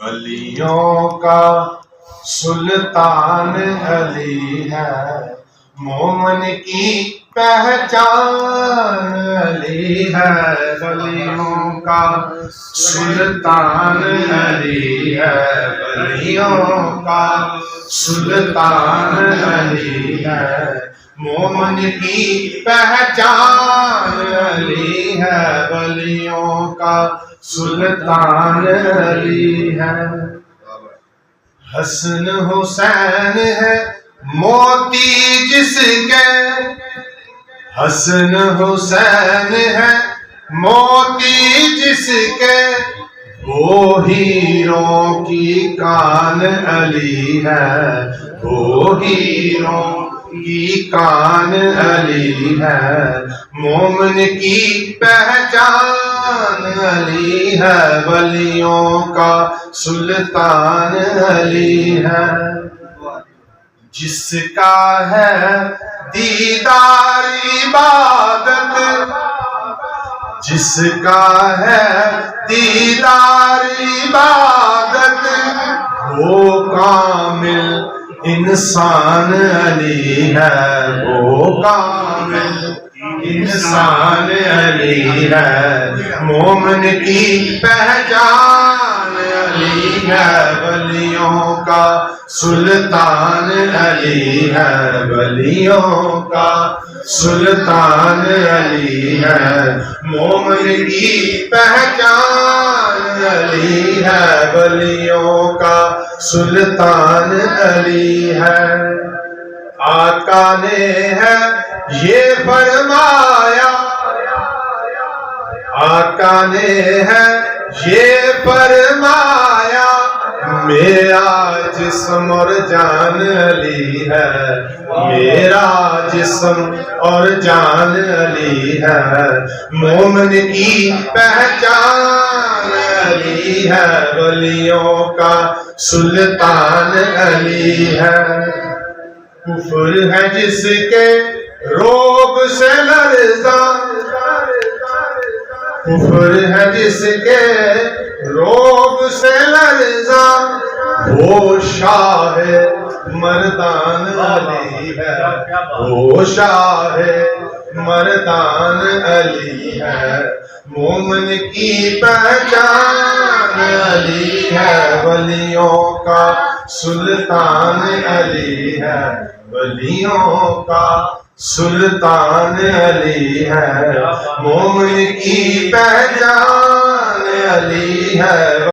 वलियों का सुल्तान अली है, मोमन की पहचान अली है। वलियों का सुल्तान अली है, वलियों का सुल्तान अली है, मोमन की पहचान अली है। वलियों का सुल्तान अली है। हसन हुसैन है मोती जिसके, हसन हुसैन है मोती जिसके, वो हीरों की कान अली है, वो हीरों की कान अली है, मोमन की पहचान अली है। वलियों का सुल्तान अली है। जिसका है दीदार इबादत, जिसका है दीदार इबादत, वो कामिल इंसान अली है, वो कामिल इंसान अली है, मोमन की पहचान अली है। वलियों का सुल्तान अली है, वलियों का सुल्तान अली है, मोमन की पहचान अली है। वलियों का सुल्तान अली है। आका ने है ये फरमाया, आका ने है ये फरमाया, मेरा जिस्म और जान अली है, मेरा जिस्म और जान अली है, मोमन की पहचान अली है। वलियों का सुल्तान अली है। कुफ्र है जिसके रोब से लरज़ा, कुफ्र है जिसके रोब से लरज़ा, वो शाह मर्दान अली है, वो शाह मर्दान अली है, मोमन की पहचान अली है। वलियों का सुल्तान अली है, वलियों का सुल्तान अली है, मोमन की पहचान अली है।